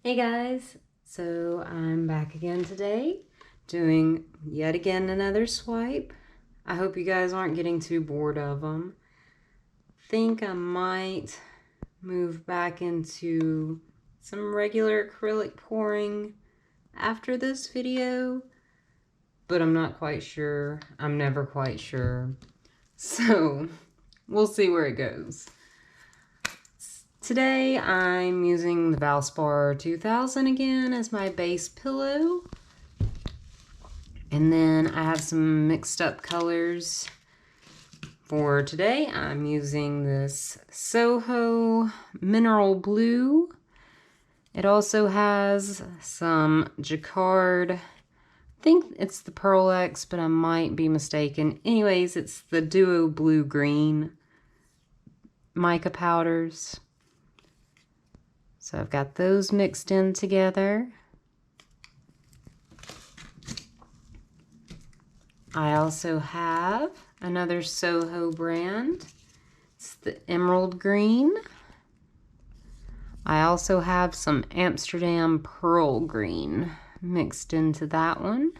Hey guys, so I'm back again today doing yet again another swipe. I hope you guys aren't getting too bored of them. Think I might move back into some regular acrylic pouring after this video, but I'm not quite sure. I'm never quite sure. So we'll see where it goes. Today I'm using the Valspar 2000 again as my base pillow. And then I have some mixed up colors. For today I'm using this Soho Mineral Blue. It also has some Jacquard. I think it's the Pearl X, but I might be mistaken. Anyways, it's the Duo Blue Green mica powders. So I've got those mixed in together. I also have another Soho brand. It's the Emerald Green. I also have some Amsterdam Pearl Green mixed into that one.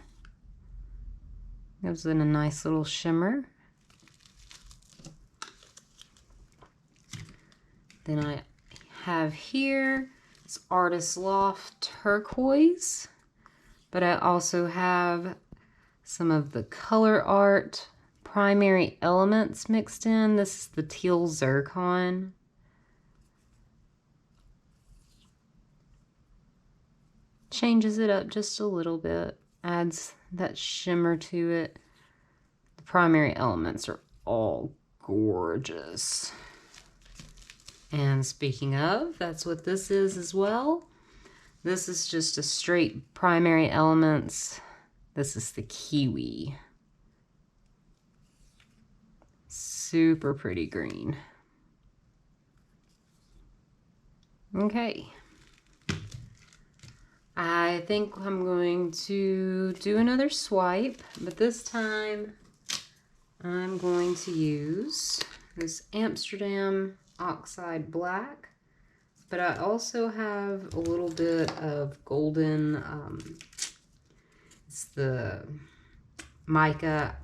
Gives it a nice little shimmer. Then I have here, it's Artist Loft Turquoise, but I also have some of the Color Art Primary Elements mixed in. This is the Teal Zircon. Changes it up just a little bit, adds that shimmer to it. The primary elements are all gorgeous. And speaking of, that's what this is as well. This is just a straight primary elements. This is the Kiwi. Super pretty green. Okay. I think I'm going to do another swipe, but this time I'm going to use this Amsterdam Oxide Black, but I also have a little bit of golden, it's the mica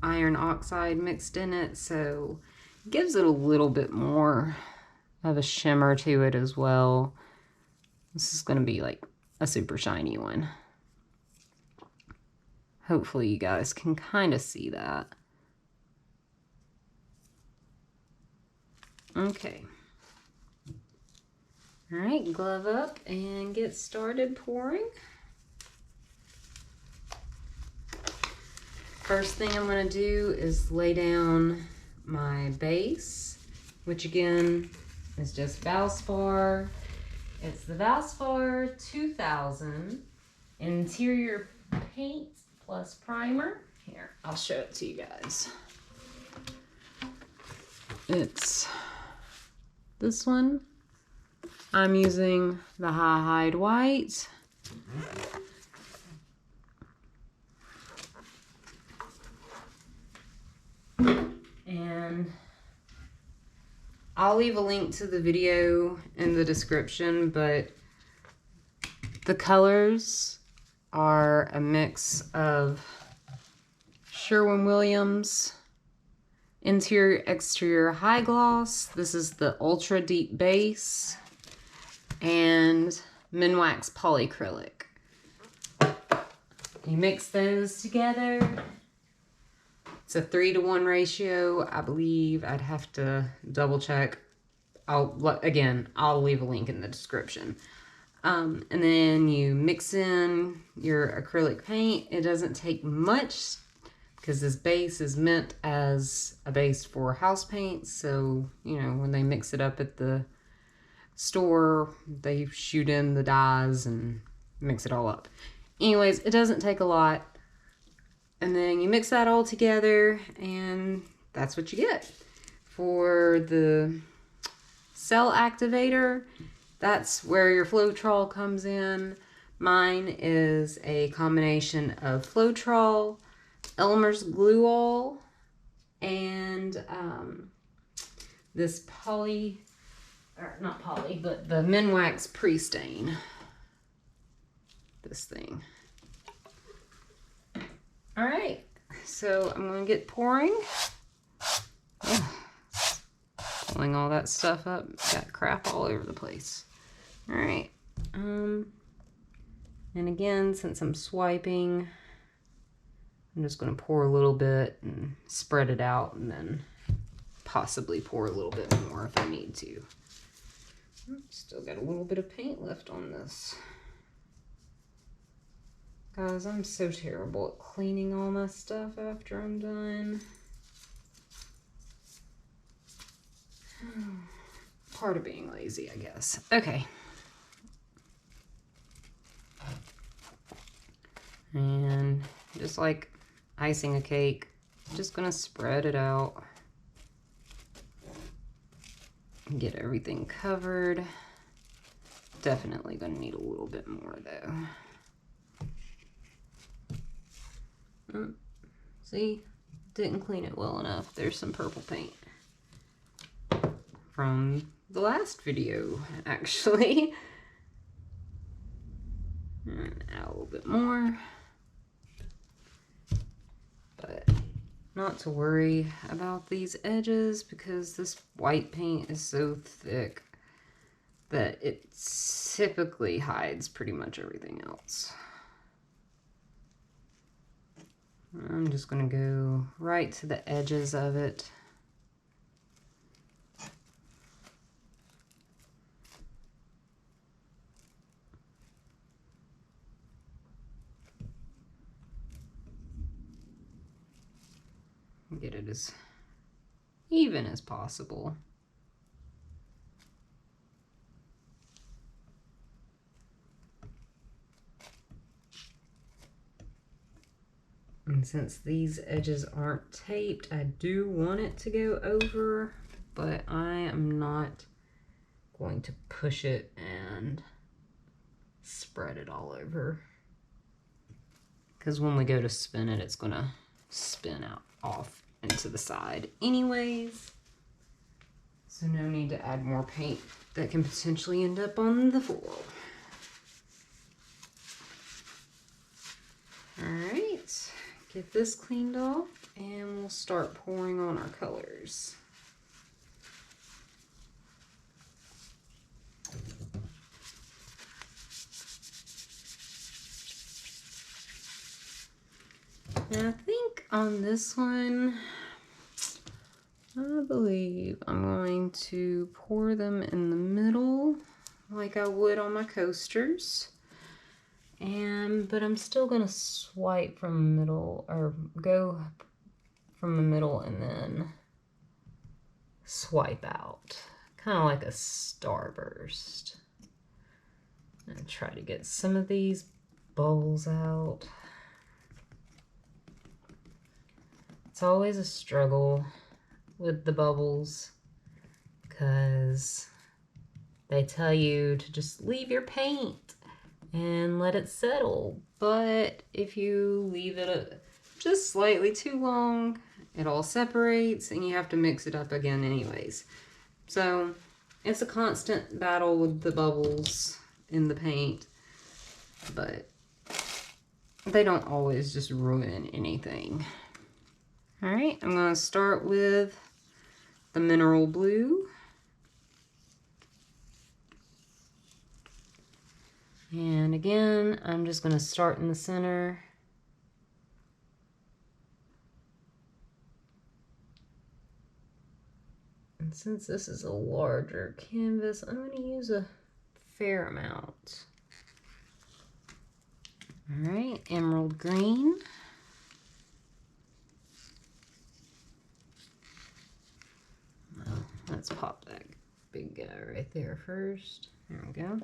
iron oxide mixed in it, so it gives it a little bit more of a shimmer to it as well. This is going to be like a super shiny one. Hopefully you guys can kind of see that. Okay. All right, glove up and get started pouring. First thing I'm going to do is lay down my base, which again is just Valspar. It's the Valspar 2000 Interior Paint plus Primer. Here, I'll show it to you guys. It's this one. I'm using the High Hide White. And I'll leave a link to the video in the description, but the colors are a mix of Sherwin-Williams Interior Exterior High Gloss. This is the Ultra Deep Base. And Minwax Polyacrylic. You mix those together. It's a 3-to-1 ratio. I believe I'd have to double check. I'll leave a link in the description. And then you mix in your acrylic paint. It doesn't take much because this base is meant as a base for house paint. So, you know, when they mix it up at the store, they shoot in the dyes and mix it all up. Anyways, it doesn't take a lot. And then you mix that all together and that's what you get. For the cell activator, that's where your Floetrol comes in. Mine is a combination of Floetrol, Elmer's Glue All, and this the Minwax Pre-Stain. this thing. All right, so I'm gonna get pouring. Oh, pulling all that stuff up, got crap all over the place. All right, and again, since I'm swiping, I'm just gonna pour a little bit and spread it out, and then possibly pour a little bit more if I need to. Still got a little bit of paint left on this. Guys, I'm so terrible at cleaning all my stuff after I'm done. Part of being lazy, I guess. Okay. And just like icing a cake, I'm just gonna spread it out. Get everything covered. Definitely gonna need a little bit more though. See, didn't clean it well enough. There's some purple paint from the last video, actually. And add a little bit more. But not to worry about these edges because this white paint is so thick that it typically hides pretty much everything else. I'm just going to go right to the edges of it. Get it as even as possible. And since these edges aren't taped, I do want it to go over, but I am not going to push it and spread it all over. Because when we go to spin it, it's gonna spin out off into the side anyways. So no need to add more paint that can potentially end up on the foil. All right. Get this cleaned off and we'll start pouring on our colors. And I think on this one, I believe I'm going to pour them in the middle like I would on my coasters. But I'm still gonna swipe from the middle, or go from the middle and then swipe out, kind of like a starburst. And try to get some of these bubbles out. It's always a struggle with the bubbles because they tell you to just leave your paint and let it settle, but if you leave it just slightly too long, it all separates and you have to mix it up again anyways. So it's a constant battle with the bubbles in the paint, but they don't always just ruin anything. All right, I'm going to start with the mineral blue. And again, I'm just going to start in the center. And since this is a larger canvas, I'm going to use a fair amount. All right, emerald green. Well, let's pop that big guy right there first. There we go.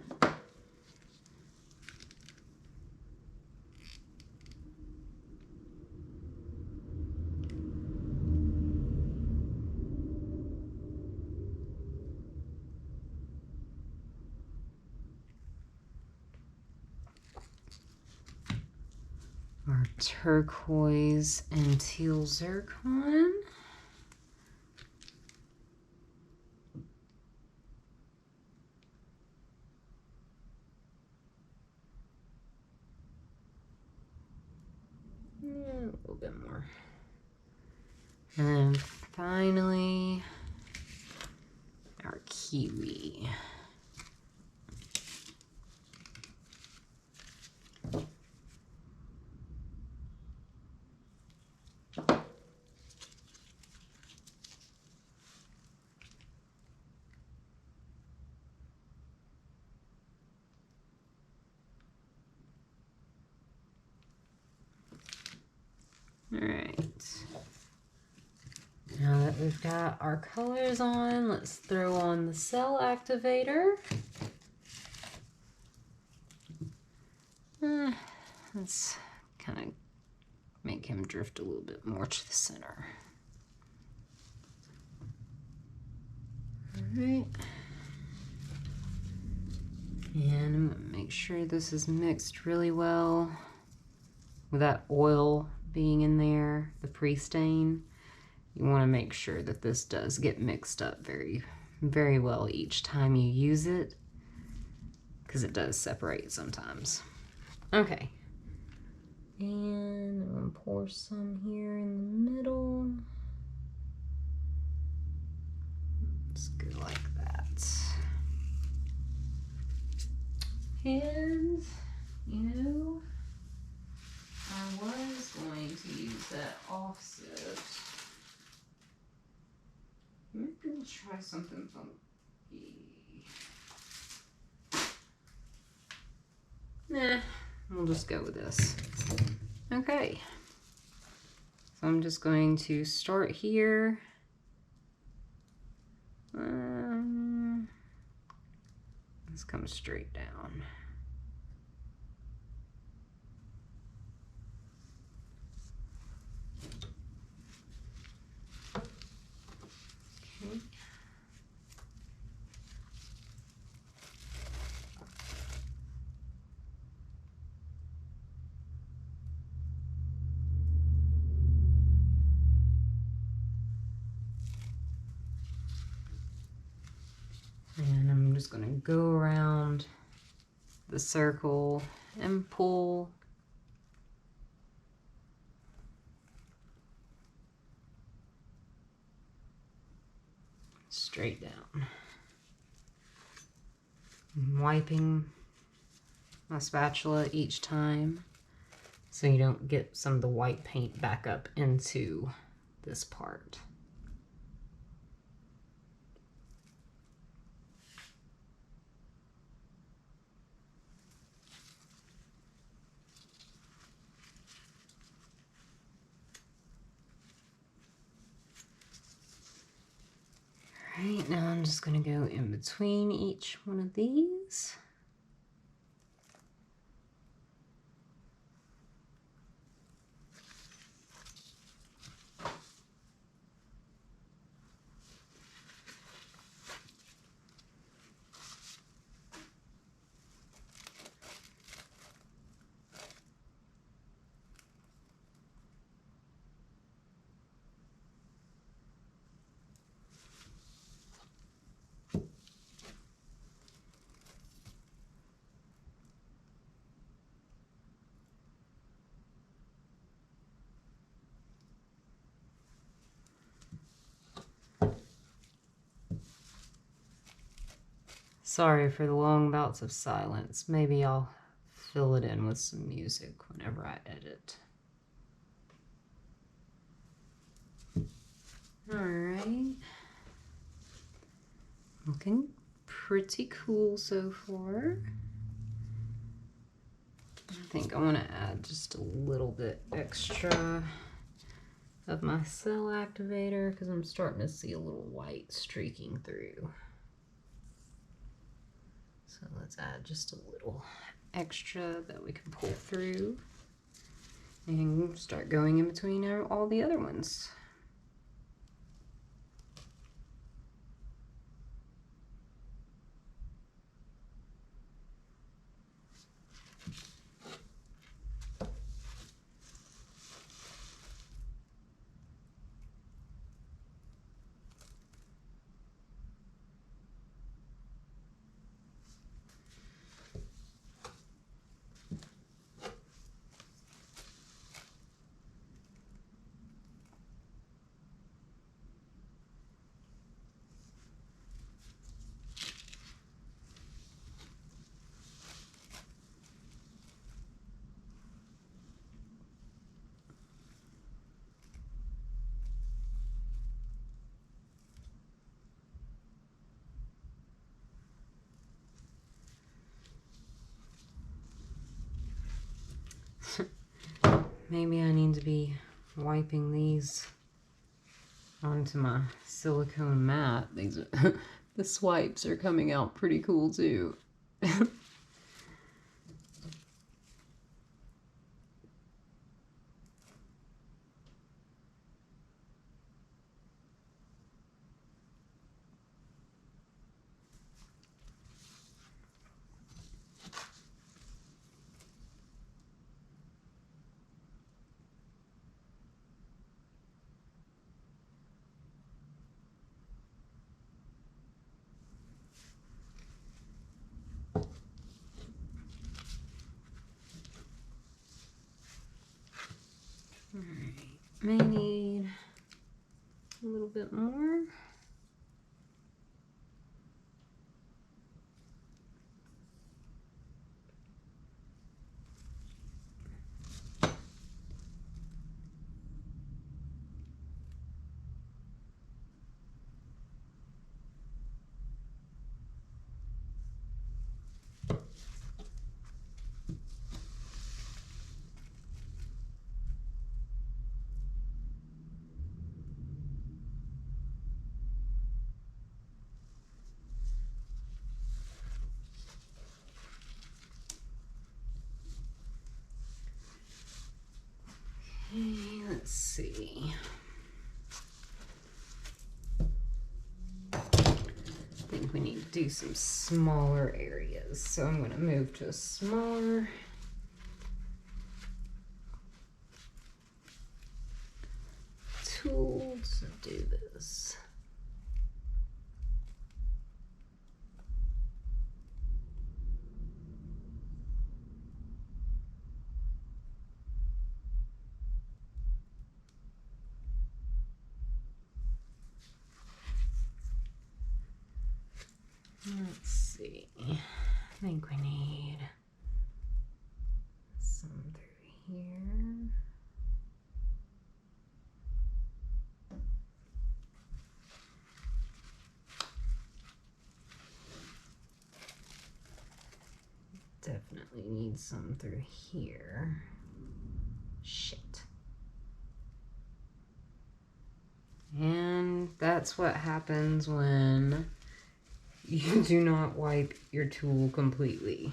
Our turquoise and teal zircon. more. And then finally, our kiwi. All right. Now that we've got our colors on, let's throw on the cell activator. Let's kind of make him drift a little bit more to the center. All right. And I'm gonna make sure this is mixed really well with that oil being in there, the pre-stain. You want to make sure that this does get mixed up very, very well each time you use it, because it does separate sometimes. Okay. And I'm gonna pour some here in the middle. Let's go like that. And, you know, I was going to use that offset. I'm gonna try something funky. Nah, we'll just go with this. Okay. So I'm just going to start here. Let's come straight down. Okay. And I'm just going to go around the circle and pull straight down. I'm wiping my spatula each time so you don't get some of the white paint back up into this part. Alright, now I'm just going to go in between each one of these. Sorry for the long bouts of silence. Maybe I'll fill it in with some music whenever I edit. Alright. Looking pretty cool so far. I think I want to add just a little bit extra of my cell activator because I'm starting to see a little white streaking through. So let's add just a little extra that we can pull through and start going in between all the other ones. maybe I need to be wiping these onto my silicone mat. These are the swipes are coming out pretty cool too. Alright, may need a little bit more. Okay, let's see. I think we need to do some smaller areas. So I'm going to move to a smaller tool to do this. Let's see. I think we need some through here. Definitely need some through here. Shit. And that's what happens when you do not wipe your tool completely.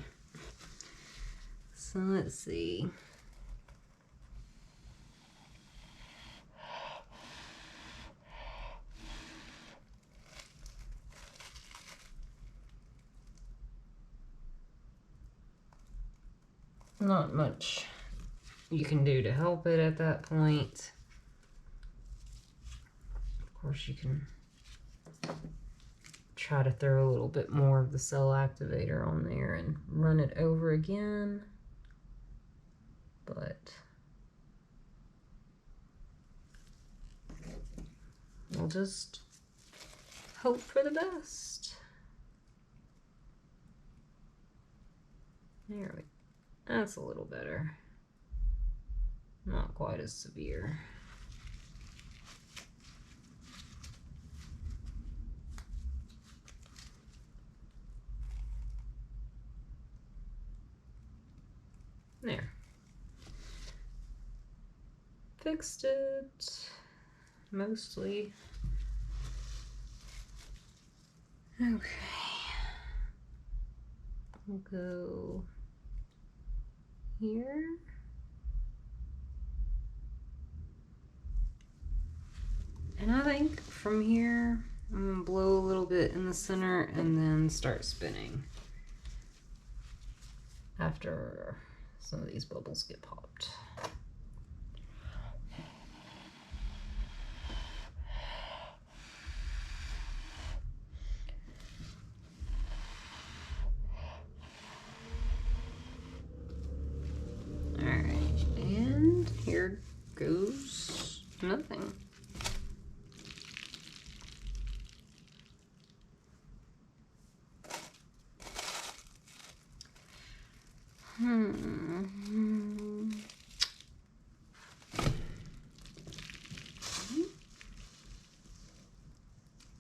So let's see. Not much you can do to help it at that point. Of course, you can try to throw a little bit more of the cell activator on there and run it over again, but we'll just hope for the best. There we go. That's a little better. Not quite as severe. There. Fixed it. Mostly. Okay. We'll go here. And I think from here, I'm gonna blow a little bit in the center and then start spinning after some of these bubbles get popped. All right, and here goes nothing.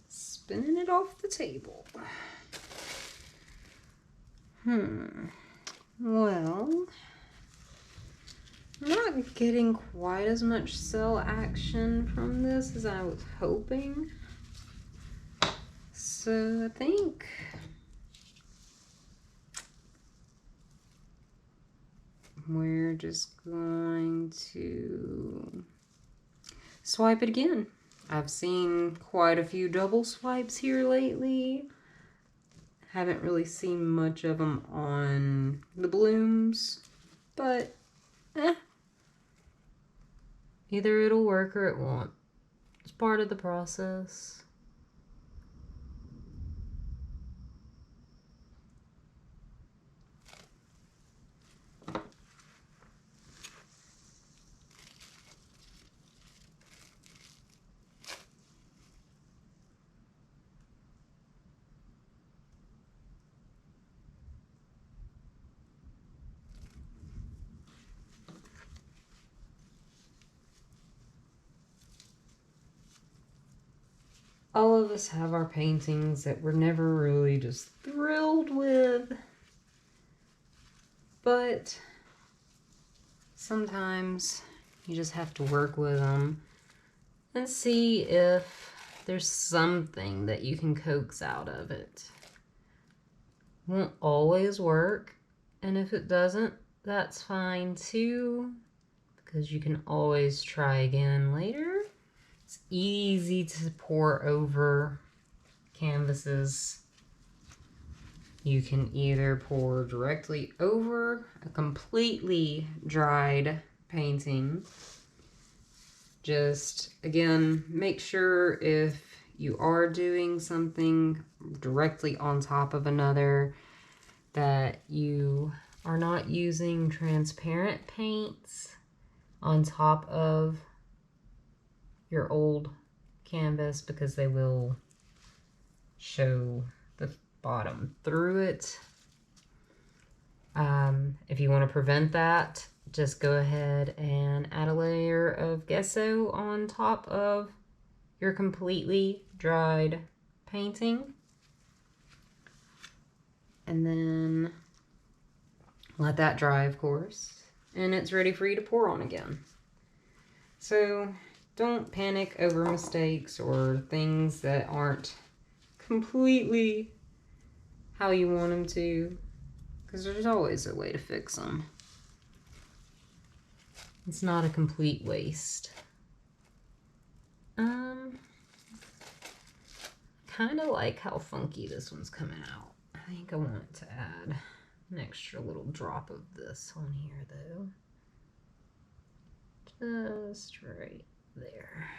Spinning it off the table. Well, I'm not getting quite as much cell action from this as I was hoping. So I think we're just going to swipe it again. I've seen quite a few double swipes here lately. Haven't really seen much of them on the blooms, but either it'll work or it won't. It's part of the process. All of us have our paintings that we're never really just thrilled with, but sometimes you just have to work with them and see if there's something that you can coax out of it. Won't always work, and if it doesn't, that's fine too, because you can always try again later. It's easy to pour over canvases. You can either pour directly over a completely dried painting. Just, again, make sure if you are doing something directly on top of another that you are not using transparent paints on top of your old canvas, because they will show the bottom through it. If you want to prevent that, just go ahead and add a layer of gesso on top of your completely dried painting, and then let that dry, of course, and it's ready for you to pour on again. So don't panic over mistakes or things that aren't completely how you want them to, because there's always a way to fix them. It's not a complete waste. Kind of like how funky this one's coming out. I think I want to add an extra little drop of this on here though. Just right there.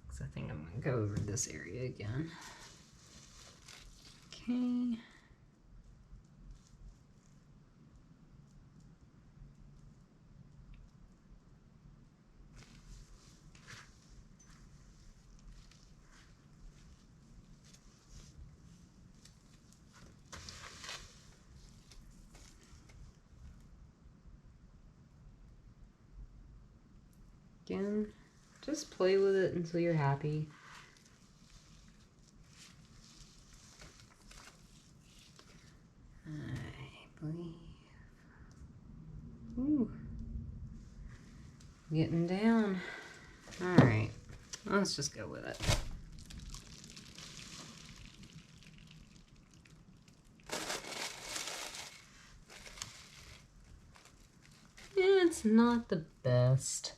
Because I think I'm going to go over this area again. Okay. Again, just play with it until you're happy. I believe. Ooh. Getting down. Alright, let's just go with it. Yeah, it's not the best.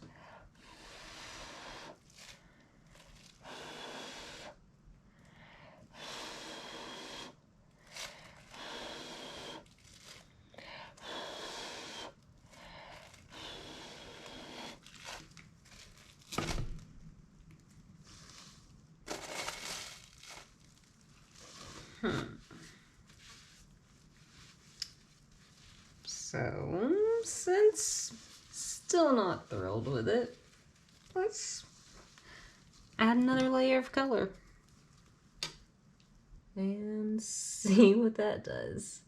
So, since still not thrilled with it, let's add another layer of color and see what that does.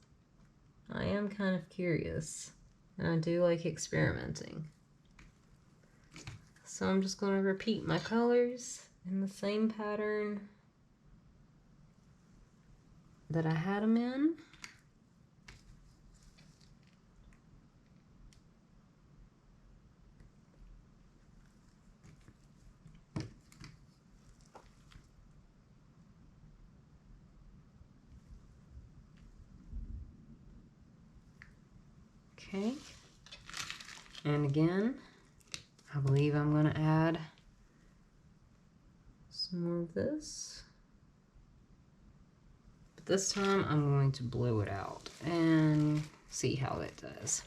I am kind of curious, and I do like experimenting. So I'm just going to repeat my colors in the same pattern that I had them in. Okay. And again, I believe I'm going to add some more of this. But this time I'm going to blow it out and see how it does.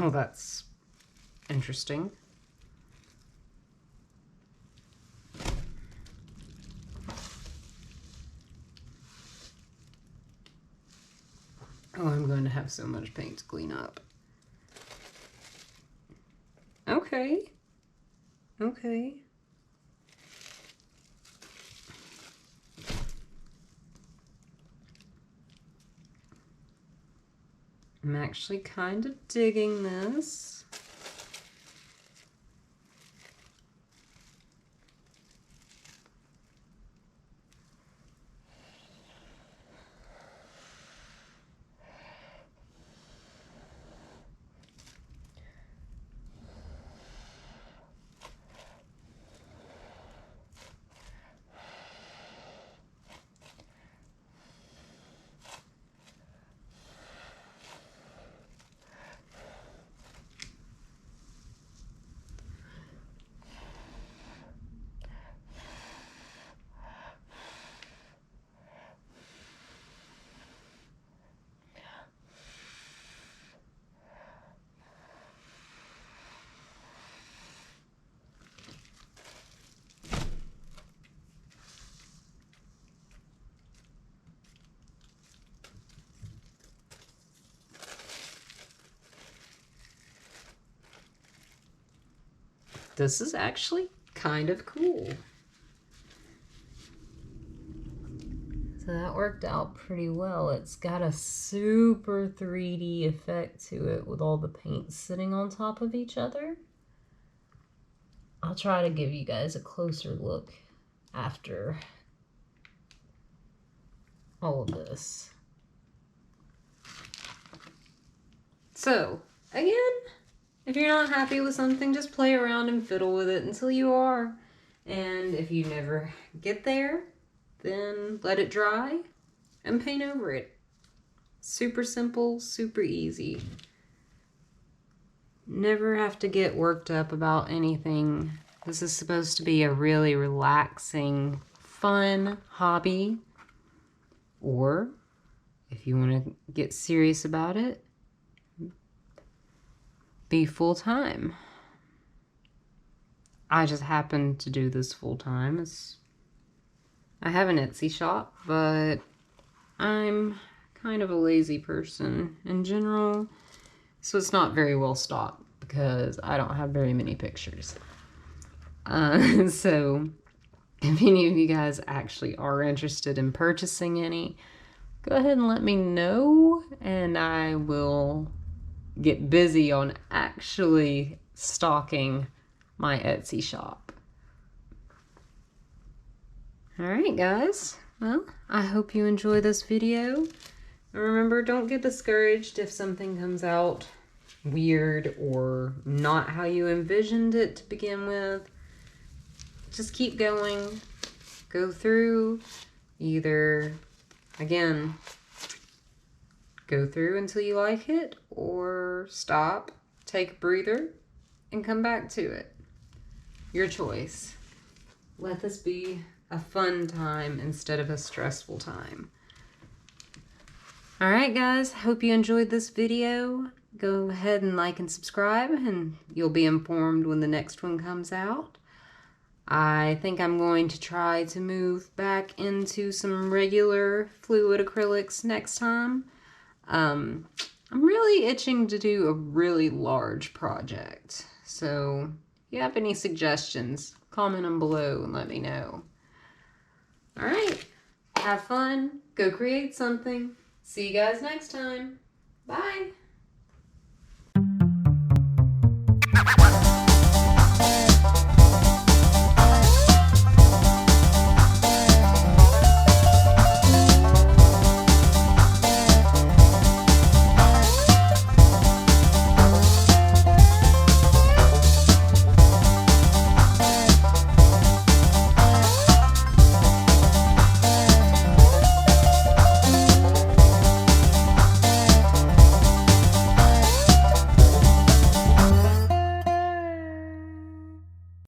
Oh, that's interesting. Oh, I'm going to have so much paint to clean up. Okay. Okay. I'm actually kind of digging this. This is actually kind of cool. So that worked out pretty well. It's got a super 3D effect to it with all the paint sitting on top of each other. I'll try to give you guys a closer look after all of this. So, again, if you're not happy with something, just play around and fiddle with it until you are. And if you never get there, then let it dry and paint over it. Super simple, super easy. Never have to get worked up about anything. This is supposed to be a really relaxing, fun hobby. Or if you want to get serious about it, be full-time. I just happen to do this full-time. I have an Etsy shop, but I'm kind of a lazy person in general, so it's not very well stocked because I don't have very many pictures. So if any of you guys actually are interested in purchasing any, go ahead and let me know, and I will get busy on actually stocking my Etsy shop. Alright guys, well, I hope you enjoy this video. And remember, don't get discouraged if something comes out weird or not how you envisioned it to begin with. Just keep going. Go through. Either, again, go through until you like it, or stop, take a breather, and come back to it. Your choice. Let this be a fun time instead of a stressful time. Alright guys, hope you enjoyed this video. Go ahead and like and subscribe, and you'll be informed when the next one comes out. I think I'm going to try to move back into some regular fluid acrylics next time. I'm really itching to do a really large project. So if you have any suggestions, comment them below and let me know. All right. Have fun. Go create something. See you guys next time. Bye.